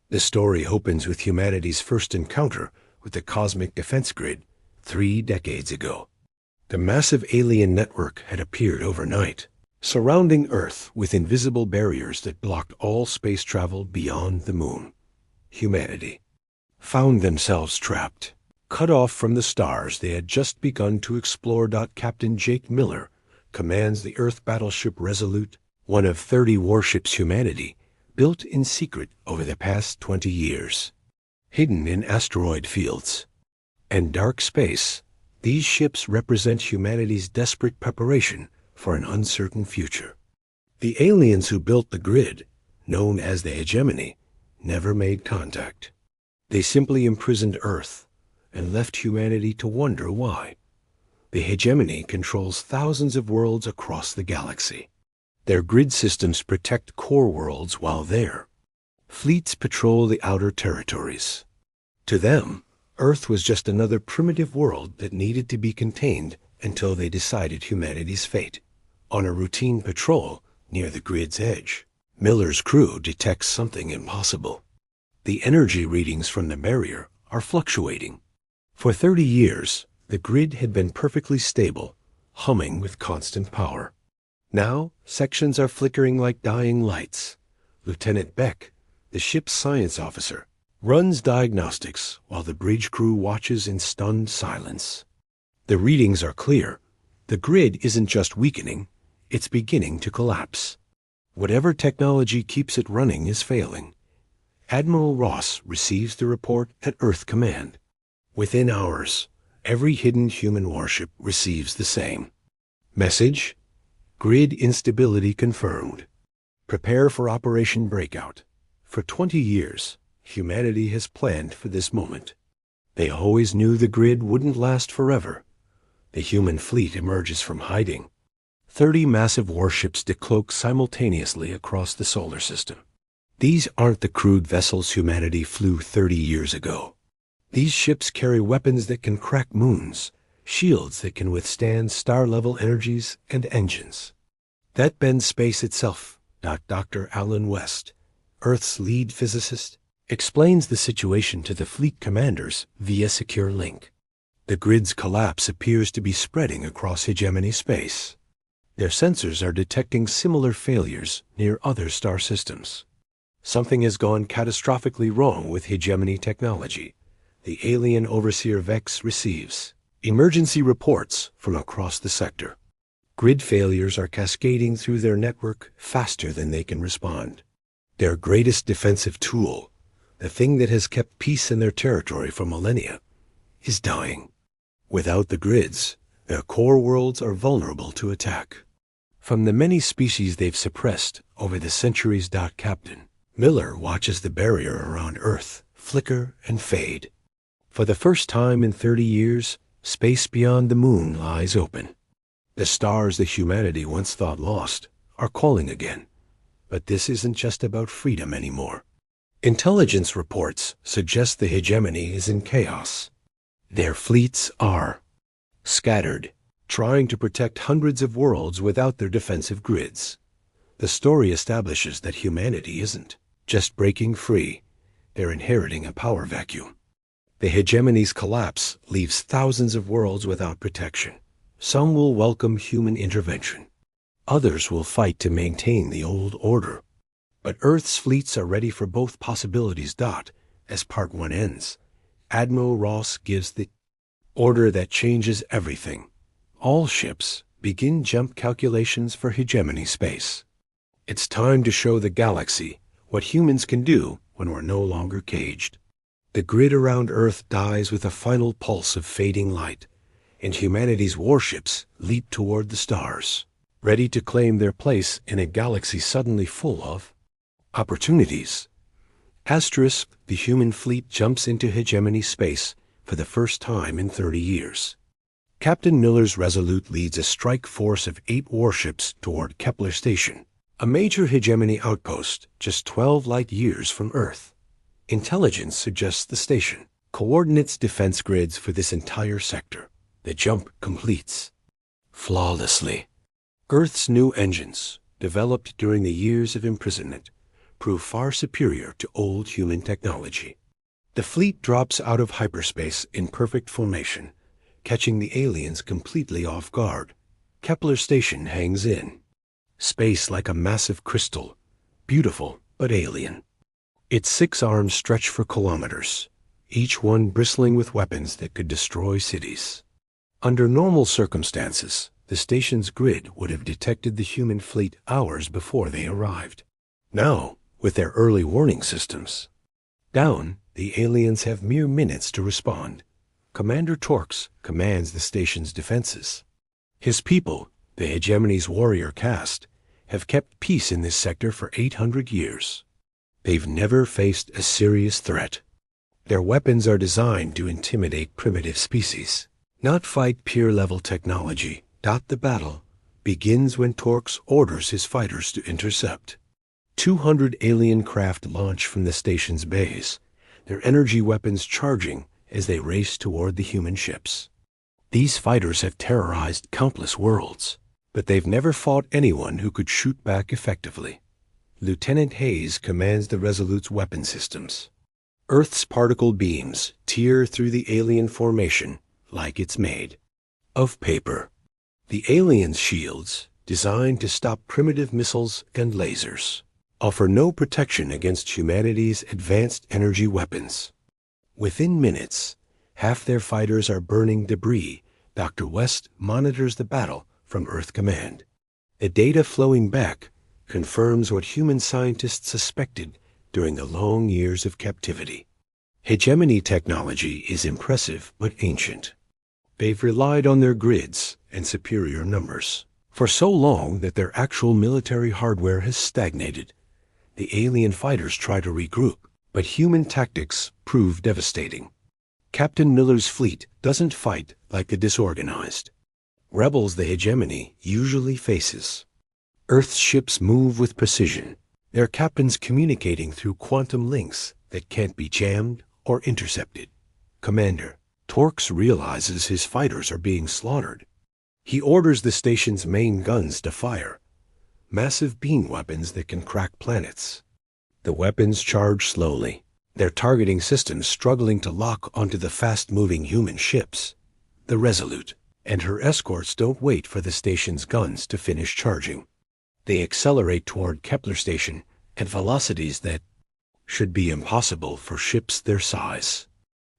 The story opens with humanity's first encounter with the cosmic defense grid 3 decades ago. The massive alien network had appeared overnight, surrounding Earth with invisible barriers that blocked all space travel beyond the moon. Humanity found themselves trapped, cut off from the stars they had just begun to explore. Captain Jake Miller commands the Earth battleship Resolute, one of 30 warships humanity built in secret over the past 20 years. Hidden in asteroid fields and dark space, these ships represent humanity's desperate preparation for an uncertain future. The aliens who built the grid, known as the hegemony, never made contact. They simply imprisoned Earth and left humanity to wonder why. The hegemony controls thousands of worlds across the galaxy. Their grid systems protect core worlds while their fleets patrol the outer territories. To them, Earth was just another primitive world that needed to be contained until they decided humanity's fate. On a routine patrol near the grid's edge, Miller's crew detects something impossible. The energy readings from the barrier are fluctuating. For 30 years, the grid had been perfectly stable, humming with constant power. Now, sections are flickering like dying lights. Lieutenant Beck, the ship's science officer, runs diagnostics while the bridge crew watches in stunned silence. The readings are clear. The grid isn't just weakening, it's beginning to collapse. Whatever technology keeps it running is failing. Admiral Ross receives the report at Earth Command. Within hours, every hidden human warship receives the same message: grid instability confirmed. Prepare for Operation Breakout. For 20 years, humanity has planned for this moment. They always knew the grid wouldn't last forever. The human fleet emerges from hiding. 30 massive warships decloak simultaneously across the solar system. These aren't the crude vessels humanity flew 30 years ago. These ships carry weapons that can crack moons, shields that can withstand star-level energies and engines that bend space itself. Dr. Alan West, Earth's lead physicist, explains the situation to the fleet commanders via secure link. The grid's collapse appears to be spreading across hegemony space. Their sensors are detecting similar failures near other star systems. Something has gone catastrophically wrong with hegemony technology. The alien overseer Vex receives emergency reports from across the sector. Grid failures are cascading through their network faster than they can respond. Their greatest defensive tool, the thing that has kept peace in their territory for millennia, is dying. Without the grids, their core worlds are vulnerable to attack. From the many species they've suppressed over the centuries. Captain Miller watches the barrier around Earth flicker and fade. For the first time in 30 years, space beyond the moon lies open. The stars that humanity once thought lost are calling again. But this isn't just about freedom anymore. Intelligence reports suggest the hegemony is in chaos. Their fleets are scattered, trying to protect hundreds of worlds without their defensive grids. The story establishes that humanity isn't just breaking free, they're inheriting a power vacuum. The hegemony's collapse leaves thousands of worlds without protection. Some will welcome human intervention. Others will fight to maintain the old order. But Earth's fleets are ready for both possibilities. As Part 1 ends, Admiral Ross gives the order that changes everything. All ships begin jump calculations for hegemony space. It's time to show the galaxy what humans can do when we're no longer caged. The grid around Earth dies with a final pulse of fading light, and humanity's warships leap toward the stars, ready to claim their place in a galaxy suddenly full of opportunities. The human fleet jumps into hegemony space for the first time in 30 years. Captain Miller's Resolute leads a strike force of 8 warships toward Kepler Station, a major hegemony outpost just 12 light years from Earth. Intelligence suggests the station coordinates defense grids for this entire sector. The jump completes flawlessly. Earth's new engines, developed during the years of imprisonment, prove far superior to old human technology. The fleet drops out of hyperspace in perfect formation, catching the aliens completely off guard. Kepler Station hangs in space like a massive crystal, beautiful but alien. Its 6 arms stretch for kilometers, each one bristling with weapons that could destroy cities. Under normal circumstances, the station's grid would have detected the human fleet hours before they arrived. Now, with their early warning systems down, the aliens have mere minutes to respond. Commander Torx commands the station's defenses. His people, the Hegemony's warrior caste, have kept peace in this sector for 800 years. They've never faced a serious threat. Their weapons are designed to intimidate primitive species, not fight peer-level technology. The battle begins when Torx orders his fighters to intercept. 200 alien craft launch from the station's bays, their energy weapons charging as they race toward the human ships. These fighters have terrorized countless worlds, but they've never fought anyone who could shoot back effectively. Lieutenant Hayes commands the Resolute's weapon systems. Earth's particle beams tear through the alien formation like it's made of paper. The aliens' shields, designed to stop primitive missiles and lasers, offer no protection against humanity's advanced energy weapons. Within minutes, half their fighters are burning debris. Dr. West monitors the battle from Earth Command. The data flowing back confirms what human scientists suspected during the long years of captivity. Hegemony technology is impressive but ancient. They've relied on their grids and superior numbers for so long that their actual military hardware has stagnated. The alien fighters try to regroup, but human tactics prove devastating. Captain Miller's fleet doesn't fight like the disorganized rebels the Hegemony usually faces. Earth's ships move with precision, their captains communicating through quantum links that can't be jammed or intercepted. Commander Torx realizes his fighters are being slaughtered. He orders the station's main guns to fire, massive beam weapons that can crack planets. The weapons charge slowly, their targeting systems struggling to lock onto the fast-moving human ships. The Resolute and her escorts don't wait for the station's guns to finish charging. They accelerate toward Kepler Station at velocities that should be impossible for ships their size.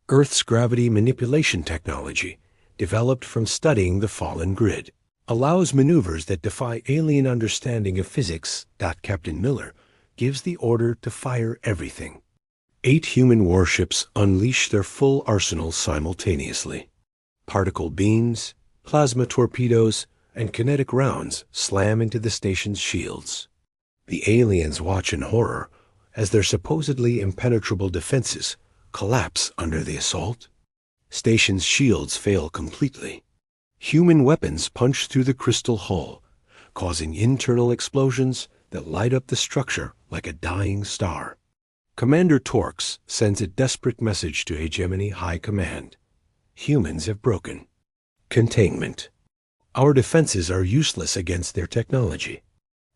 Earth's gravity manipulation technology, developed from studying the fallen grid, allows maneuvers that defy alien understanding of physics. Captain Miller gives the order to fire everything. 8 human warships unleash their full arsenal simultaneously. Particle beams, plasma torpedoes, and kinetic rounds slam into the station's shields. The aliens watch in horror as their supposedly impenetrable defenses collapse under the assault. Station's shields fail completely. Human weapons punch through the crystal hull, causing internal explosions that light up the structure like a dying star. Commander Torx sends a desperate message to Hegemony High Command. Humans have broken. Containment. Our defenses are useless against their technology.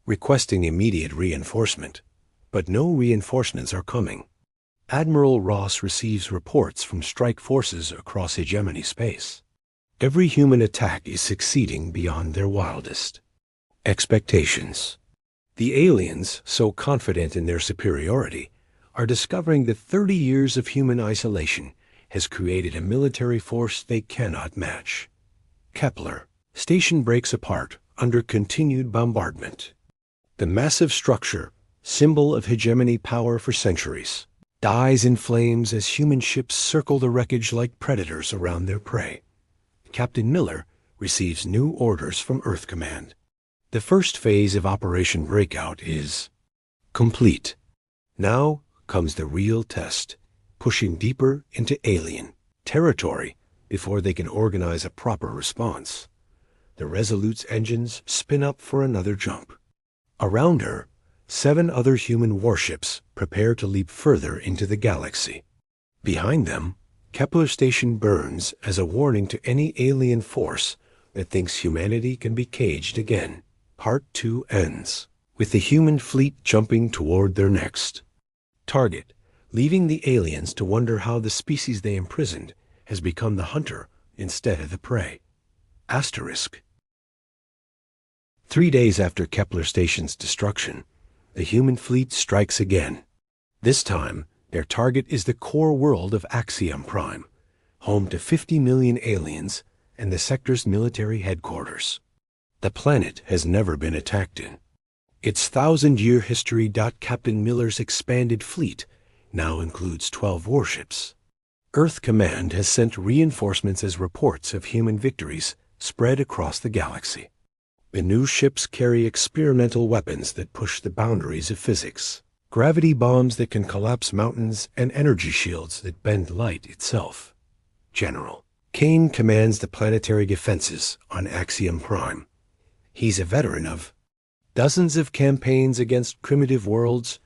Requesting immediate reinforcement, but no reinforcements are coming. Admiral Ross receives reports from strike forces across Hegemony space. Every human attack is succeeding beyond their wildest expectations. The aliens, so confident in their superiority, are discovering that 30 years of human isolation has created a military force they cannot match. Kepler Station breaks apart under continued bombardment. The massive structure, symbol of Hegemony power for centuries, dies in flames as human ships circle the wreckage like predators around their prey. Captain Miller receives new orders from Earth Command. The first phase of Operation Breakout is complete. Now comes the real test, pushing deeper into alien territory before they can organize a proper response. The Resolute's engines spin up for another jump. Around her, 7 other human warships prepare to leap further into the galaxy. Behind them, Kepler Station burns as a warning to any alien force that thinks humanity can be caged again. Part 2 ends. with the human fleet jumping toward their next target, leaving the aliens to wonder how the species they imprisoned has become the hunter instead of the prey. Asterisk. 3 days after Kepler Station's destruction, the human fleet strikes again. This time, their target is the core world of Axiom Prime, home to 50 million aliens and the sector's military headquarters. The planet has never been attacked in its thousand-year history. Captain Miller's expanded fleet now includes 12 warships. Earth Command has sent reinforcements as reports of human victories spread across the galaxy. The new ships carry experimental weapons that push the boundaries of physics, gravity bombs that can collapse mountains, and energy shields that bend light itself. General Kane commands the planetary defenses on Axiom Prime. He's a veteran of dozens of campaigns against primitive worlds,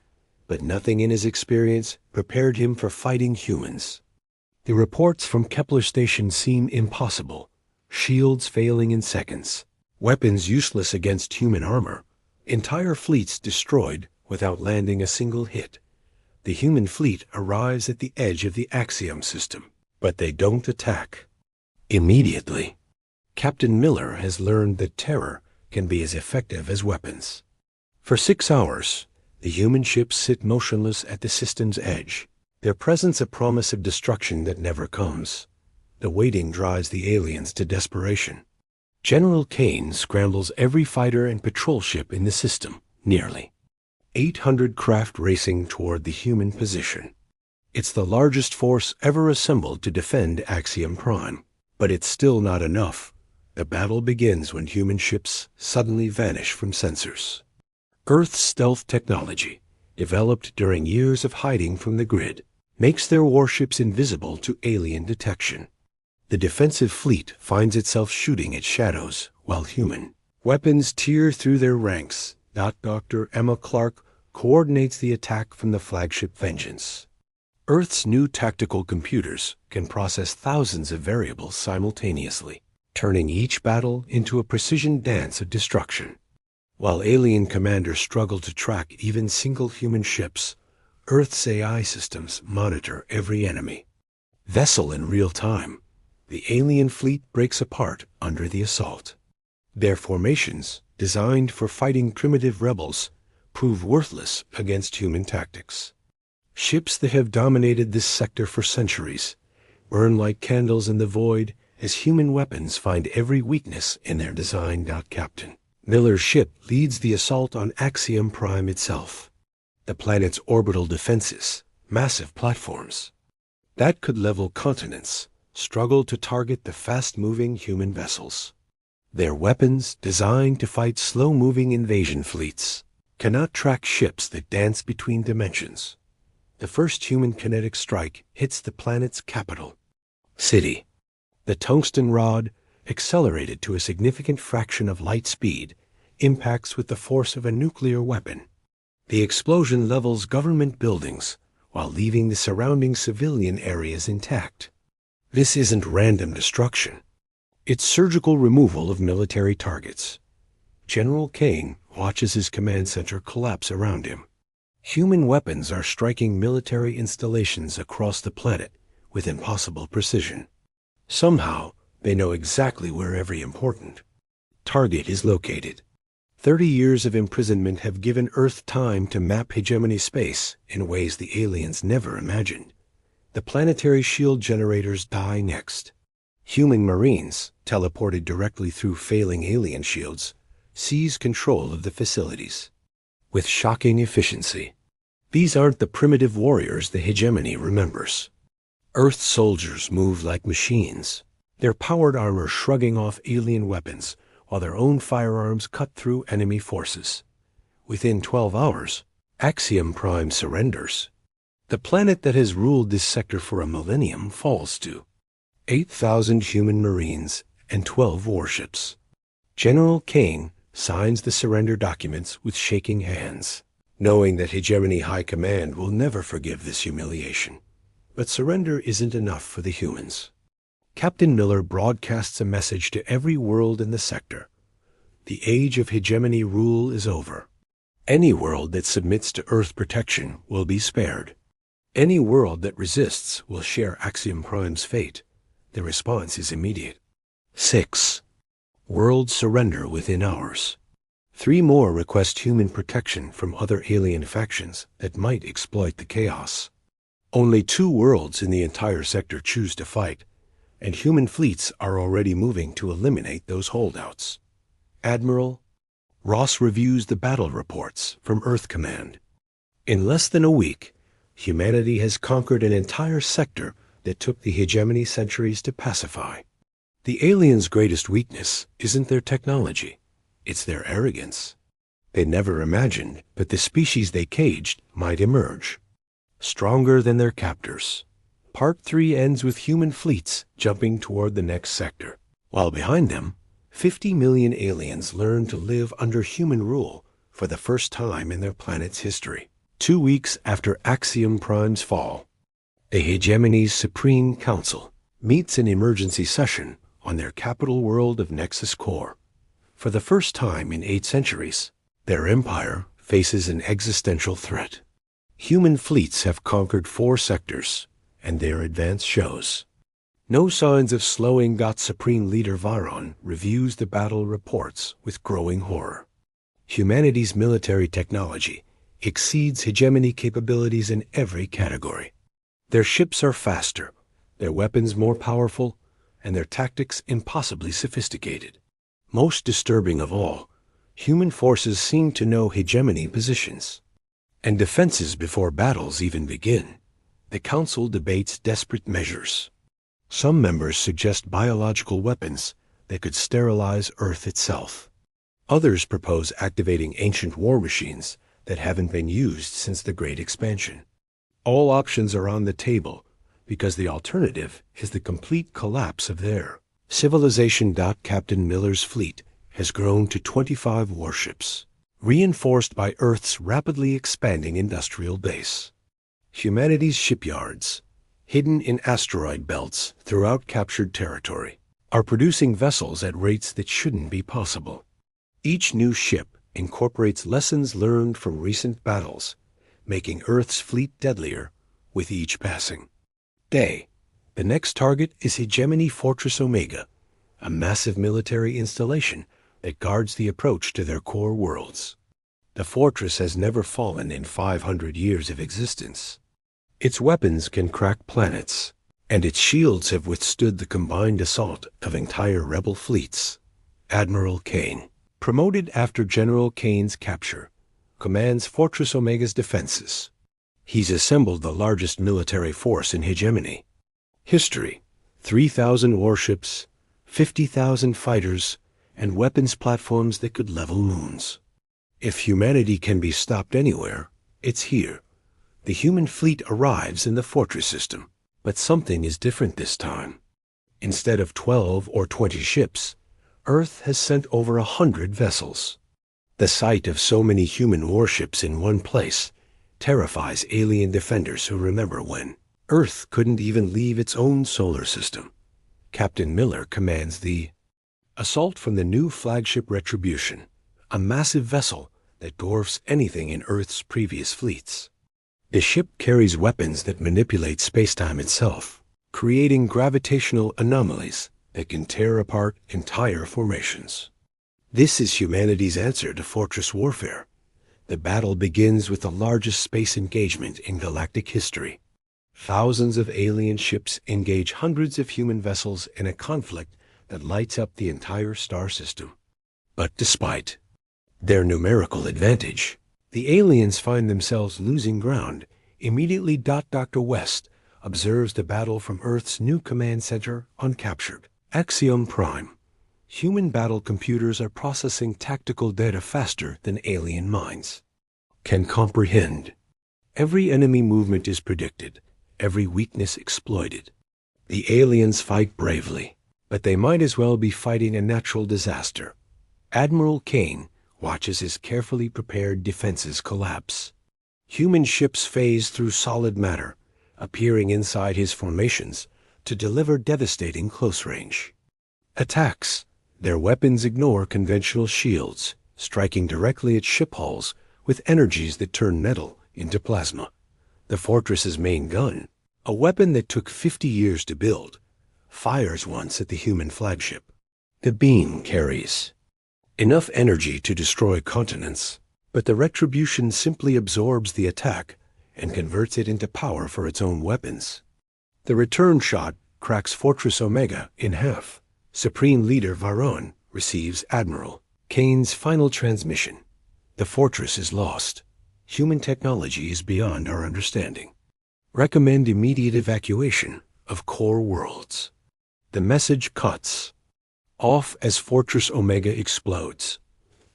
but nothing in his experience prepared him for fighting humans. The reports from Kepler Station seem impossible. Shields failing in seconds, weapons useless against human armor, entire fleets destroyed without landing a single hit. The human fleet arrives at the edge of the Axiom system, but they don't attack immediately. Captain Miller has learned that terror can be as effective as weapons. For 6 hours, the human ships sit motionless at the system's edge, their presence a promise of destruction that never comes. The waiting drives the aliens to desperation. General Kane scrambles every fighter and patrol ship in the system, nearly 800 craft racing toward the human position. It's the largest force ever assembled to defend Axiom Prime, but it's still not enough. The battle begins when human ships suddenly vanish from sensors. Earth's stealth technology, developed during years of hiding from the grid, makes their warships invisible to alien detection. The defensive fleet finds itself shooting at shadows while human weapons tear through their ranks. Dr. Emma Clark coordinates the attack from the flagship Vengeance. Earth's new tactical computers can process thousands of variables simultaneously, turning each battle into a precision dance of destruction. While alien commanders struggle to track even single human ships, Earth's AI systems monitor every enemy vessel in real time. The alien fleet breaks apart under the assault. Their formations, designed for fighting primitive rebels, prove worthless against human tactics. Ships that have dominated this sector for centuries burn like candles in the void as human weapons find every weakness in their design. Captain Miller's ship leads the assault on Axiom Prime itself. The planet's orbital defenses, massive platforms that could level continents, struggle to target the fast-moving human vessels. Their weapons, designed to fight slow-moving invasion fleets, cannot track ships that dance between dimensions. The first human kinetic strike hits the planet's capital city. The tungsten rod, accelerated to a significant fraction of light speed, impacts with the force of a nuclear weapon. The explosion levels government buildings while leaving the surrounding civilian areas intact. This isn't random destruction. It's surgical removal of military targets. General Kane watches his command center collapse around him. Human weapons are striking military installations across the planet with impossible precision. Somehow, they know exactly where every important target is located. 30 years of imprisonment have given Earth time to map hegemony space in ways the aliens never imagined. The planetary shield generators die next. Human Marines, teleported directly through failing alien shields, seize control of the facilities with shocking efficiency. These aren't the primitive warriors the hegemony remembers. Earth soldiers move like machines, their powered armor shrugging off alien weapons while their own firearms cut through enemy forces. Within 12 hours, Axiom Prime surrenders. The planet that has ruled this sector for a millennium falls to 8,000 human Marines and 12 warships. General Kane signs the surrender documents with shaking hands, knowing that Hegemony High Command will never forgive this humiliation. But surrender isn't enough for the humans. Captain Miller broadcasts a message to every world in the sector. The age of hegemony rule is over. Any world that submits to Earth protection will be spared. Any world that resists will share Axiom Prime's fate. The response is immediate. 6. Worlds surrender within hours. 3 more request human protection from other alien factions that might exploit the chaos. Only 2 worlds in the entire sector choose to fight, and human fleets are already moving to eliminate those holdouts. Admiral Ross reviews the battle reports from Earth Command. In less than a week, humanity has conquered an entire sector that took the hegemony centuries to pacify. The aliens' greatest weakness isn't their technology, it's their arrogance. They never imagined that the species they caged might emerge, stronger than their captors. Part 3 ends with human fleets jumping toward the next sector, while behind them, 50 million aliens learn to live under human rule for the first time in their planet's history. 2 weeks after Axiom Prime's fall, the hegemony's Supreme Council meets in emergency session on their capital world of Nexus Core. For the first time in 8 centuries, their empire faces an existential threat. Human fleets have conquered 4 sectors, and their advance shows. No signs of slowing. Supreme Leader Varon reviews the battle reports with growing horror. Humanity's military technology exceeds hegemony capabilities in every category. Their ships are faster, their weapons more powerful, and their tactics impossibly sophisticated. Most disturbing of all, human forces seem to know hegemony positions and defenses before battles even begin. The Council debates desperate measures. Some members suggest biological weapons that could sterilize Earth itself. Others propose activating ancient war machines that haven't been used since the Great Expansion. All options are on the table because the alternative is the complete collapse of their civilization. Captain Miller's fleet has grown to 25 warships, reinforced by Earth's rapidly expanding industrial base. Humanity's shipyards, hidden in asteroid belts throughout captured territory, are producing vessels at rates that shouldn't be possible. Each new ship incorporates lessons learned from recent battles, making Earth's fleet deadlier with each passing day. The next target is Hegemony Fortress Omega, a massive military installation that guards the approach to their core worlds. The fortress has never fallen in 500 years of existence. Its weapons can crack planets, and its shields have withstood the combined assault of entire rebel fleets. Admiral Kane, promoted after General Kane's capture, commands Fortress Omega's defenses. He's assembled the largest military force in hegemony. History: 3,000 warships, 50,000 fighters, and weapons platforms that could level moons. If humanity can be stopped anywhere, it's here. The human fleet arrives in the fortress system, but something is different this time. Instead of 12 or 20 ships, Earth has sent over 100 vessels. The sight of so many human warships in one place terrifies alien defenders who remember when Earth couldn't even leave its own solar system. Captain Miller commands the assault from the new flagship Retribution, a massive vessel that dwarfs anything in Earth's previous fleets. The ship carries weapons that manipulate spacetime itself, creating gravitational anomalies that can tear apart entire formations. This is humanity's answer to fortress warfare. The battle begins with the largest space engagement in galactic history. Thousands of alien ships engage hundreds of human vessels in a conflict that lights up the entire star system. But despite their numerical advantage, the aliens find themselves losing ground. Immediately. Dr. West observes the battle from Earth's new command center uncaptured. Axiom Prime. Human battle computers are processing tactical data faster than alien minds can comprehend. Every enemy movement is predicted, every weakness exploited. The aliens fight bravely, but they might as well be fighting a natural disaster. Admiral Kane watches his carefully prepared defenses collapse. Human ships phase through solid matter, appearing inside his formations to deliver devastating close-range attacks. Their weapons ignore conventional shields, striking directly at ship hulls with energies that turn metal into plasma. The fortress's main gun, a weapon that took 50 years to build, fires once at the human flagship. The beam carries enough energy to destroy continents, but the retribution simply absorbs the attack and converts it into power for its own weapons. The return shot cracks Fortress Omega in half. Supreme Leader Varon receives Admiral Kane's final transmission. The fortress is lost. Human technology is beyond our understanding. Recommend immediate evacuation of core worlds. The message cuts off as Fortress Omega explodes,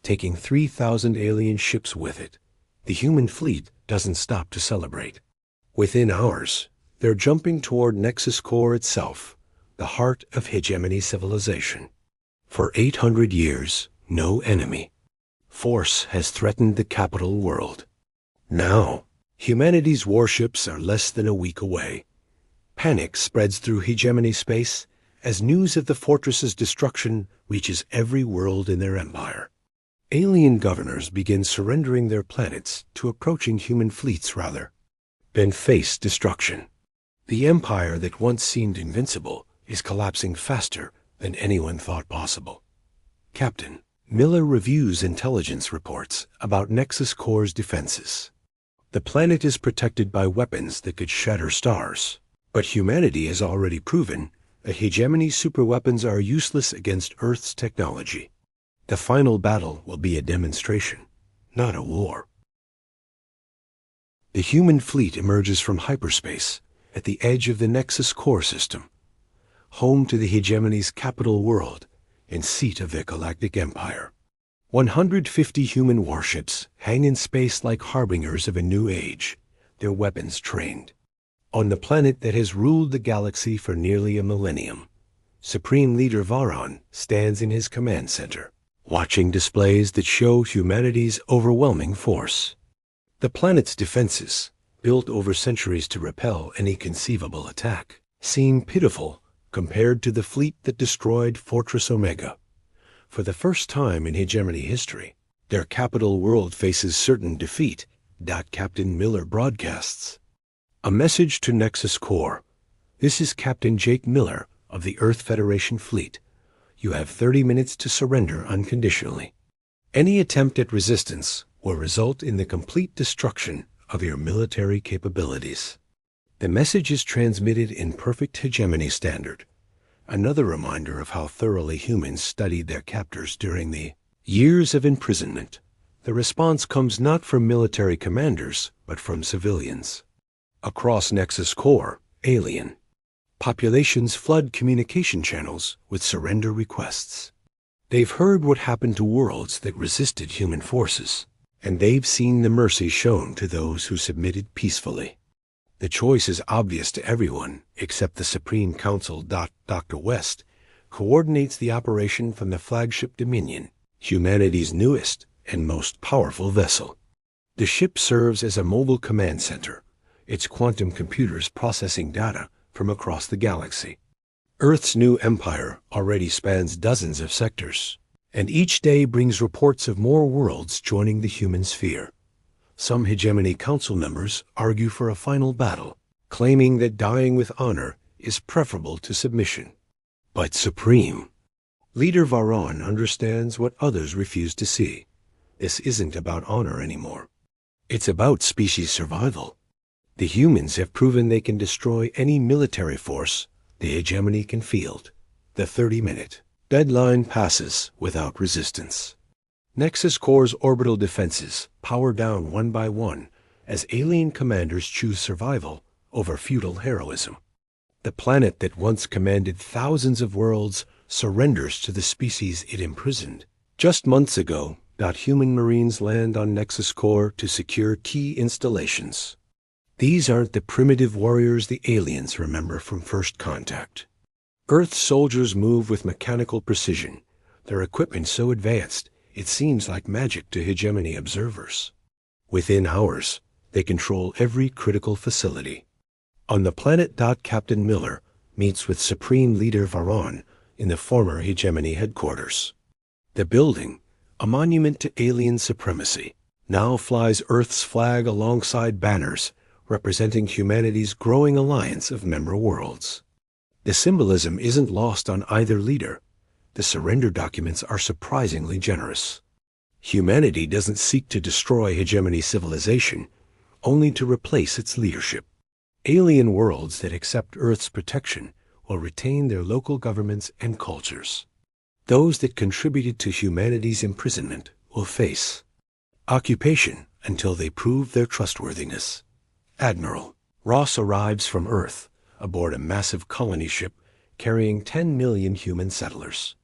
taking 3,000 alien ships with it. The human fleet doesn't stop to celebrate. Within hours, they're jumping toward Nexus Core itself, the heart of hegemony civilization. For 800 years, no enemy force has threatened the capital world. Now, humanity's warships are less than a week away. Panic spreads through hegemony space as news of the fortress's destruction reaches every world in their empire. Alien governors begin surrendering their planets to approaching human fleets than face destruction. The empire that once seemed invincible is collapsing faster than anyone thought possible. Captain Miller reviews intelligence reports about Nexus Core's defenses. The planet is protected by weapons that could shatter stars, but humanity has already proven that hegemony superweapons are useless against Earth's technology. The final battle will be a demonstration, not a war. The human fleet emerges from hyperspace at the edge of the Nexus Core system, home to the hegemony's capital world and seat of their galactic empire. 150 human warships hang in space like harbingers of a new age, their weapons trained. On the planet that has ruled the galaxy for nearly a millennium, Supreme Leader Varon stands in his command center, watching displays that show humanity's overwhelming force. The planet's defenses, built over centuries to repel any conceivable attack, seem pitiful compared to the fleet that destroyed Fortress Omega. For the first time in hegemony history, their capital world faces certain defeat. Captain Miller broadcasts a message to Nexus Core. This is Captain Jake Miller of the Earth Federation Fleet. You have 30 minutes to surrender unconditionally. Any attempt at resistance will result in the complete destruction of your military capabilities. The message is transmitted in perfect hegemony standard, another reminder of how thoroughly humans studied their captors during the years of imprisonment. The response comes not from military commanders, but from civilians. Across Nexus Core, alien populations flood communication channels with surrender requests. They've heard what happened to worlds that resisted human forces, and they've seen the mercy shown to those who submitted peacefully. The choice is obvious to everyone except the Supreme Council. Dr. West coordinates the operation from the flagship Dominion, humanity's newest and most powerful vessel. The ship serves as a mobile command center, its quantum computers processing data from across the galaxy. Earth's new empire already spans dozens of sectors, and each day brings reports of more worlds joining the human sphere. Some hegemony council members argue for a final battle, claiming that dying with honor is preferable to submission. But Supreme Leader Varon understands what others refuse to see. This isn't about honor anymore. It's about species survival. The humans have proven they can destroy any military force the hegemony can field. The 30-minute deadline passes without resistance. Nexus Core's orbital defenses power down one by one as alien commanders choose survival over futile heroism. The planet that once commanded thousands of worlds surrenders to the species it imprisoned. Just months ago, human Marines land on Nexus Core to secure key installations. These aren't the primitive warriors the aliens remember from first contact. Earth's soldiers move with mechanical precision, their equipment so advanced it seems like magic to hegemony observers. Within hours, they control every critical facility. On the planet. Captain Miller meets with Supreme Leader Varon in the former hegemony headquarters. The building, a monument to alien supremacy, now flies Earth's flag alongside banners representing humanity's growing alliance of member worlds. The symbolism isn't lost on either leader. The surrender documents are surprisingly generous. Humanity doesn't seek to destroy hegemony civilization, only to replace its leadership. Alien worlds that accept Earth's protection will retain their local governments and cultures. Those that contributed to humanity's imprisonment will face occupation until they prove their trustworthiness. Admiral Ross arrives from Earth aboard a massive colony ship carrying 10 million human settlers.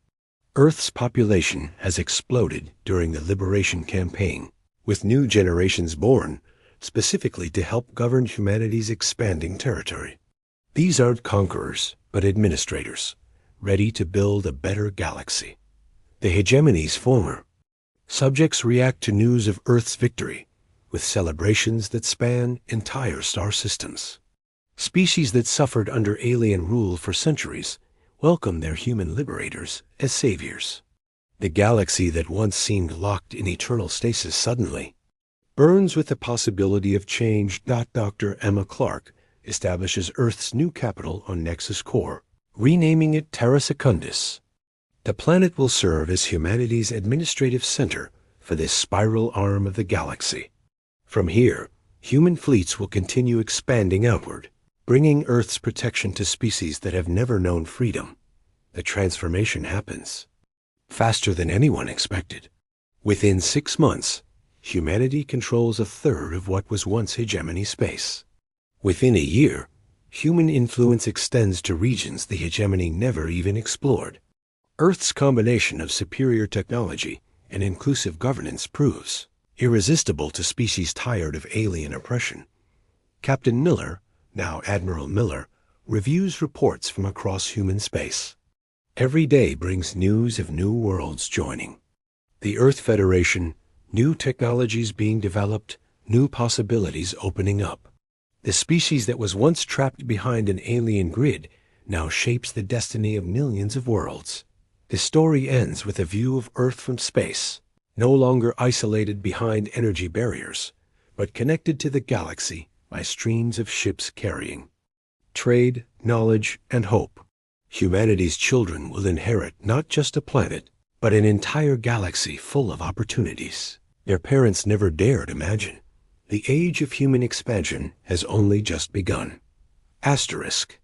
Earth's population has exploded during the Liberation Campaign, with new generations born specifically to help govern humanity's expanding territory. These aren't conquerors, but administrators, ready to build a better galaxy. The hegemony's former. Subjects react to news of Earth's victory, with celebrations that span entire star systems. Species that suffered under alien rule for centuries welcome their human liberators as saviors. The galaxy that once seemed locked in eternal stasis suddenly burns with the possibility of change. Dr. Emma Clark establishes Earth's new capital on Nexus Core, renaming it Terra Secundus. The planet will serve as humanity's administrative center for this spiral arm of the galaxy. From here, human fleets will continue expanding outward, bringing Earth's protection to species that have never known freedom. The transformation happens faster than anyone expected. Within 6 months, humanity controls a third of what was once hegemony space. Within a year, human influence extends to regions the hegemony never even explored. Earth's combination of superior technology and inclusive governance proves irresistible to species tired of alien oppression. Captain Miller, now Admiral Miller, reviews reports from across human space. Every day brings news of new worlds joining. The Earth Federation, new technologies being developed, new possibilities opening up. The species that was once trapped behind an alien grid now shapes the destiny of millions of worlds. The story ends with a view of Earth from space, no longer isolated behind energy barriers, but connected to the galaxy by streams of ships carrying trade, knowledge, and hope. Humanity's children will inherit not just a planet, but an entire galaxy full of opportunities their parents never dared imagine. The age of human expansion has only just begun. Asterisk.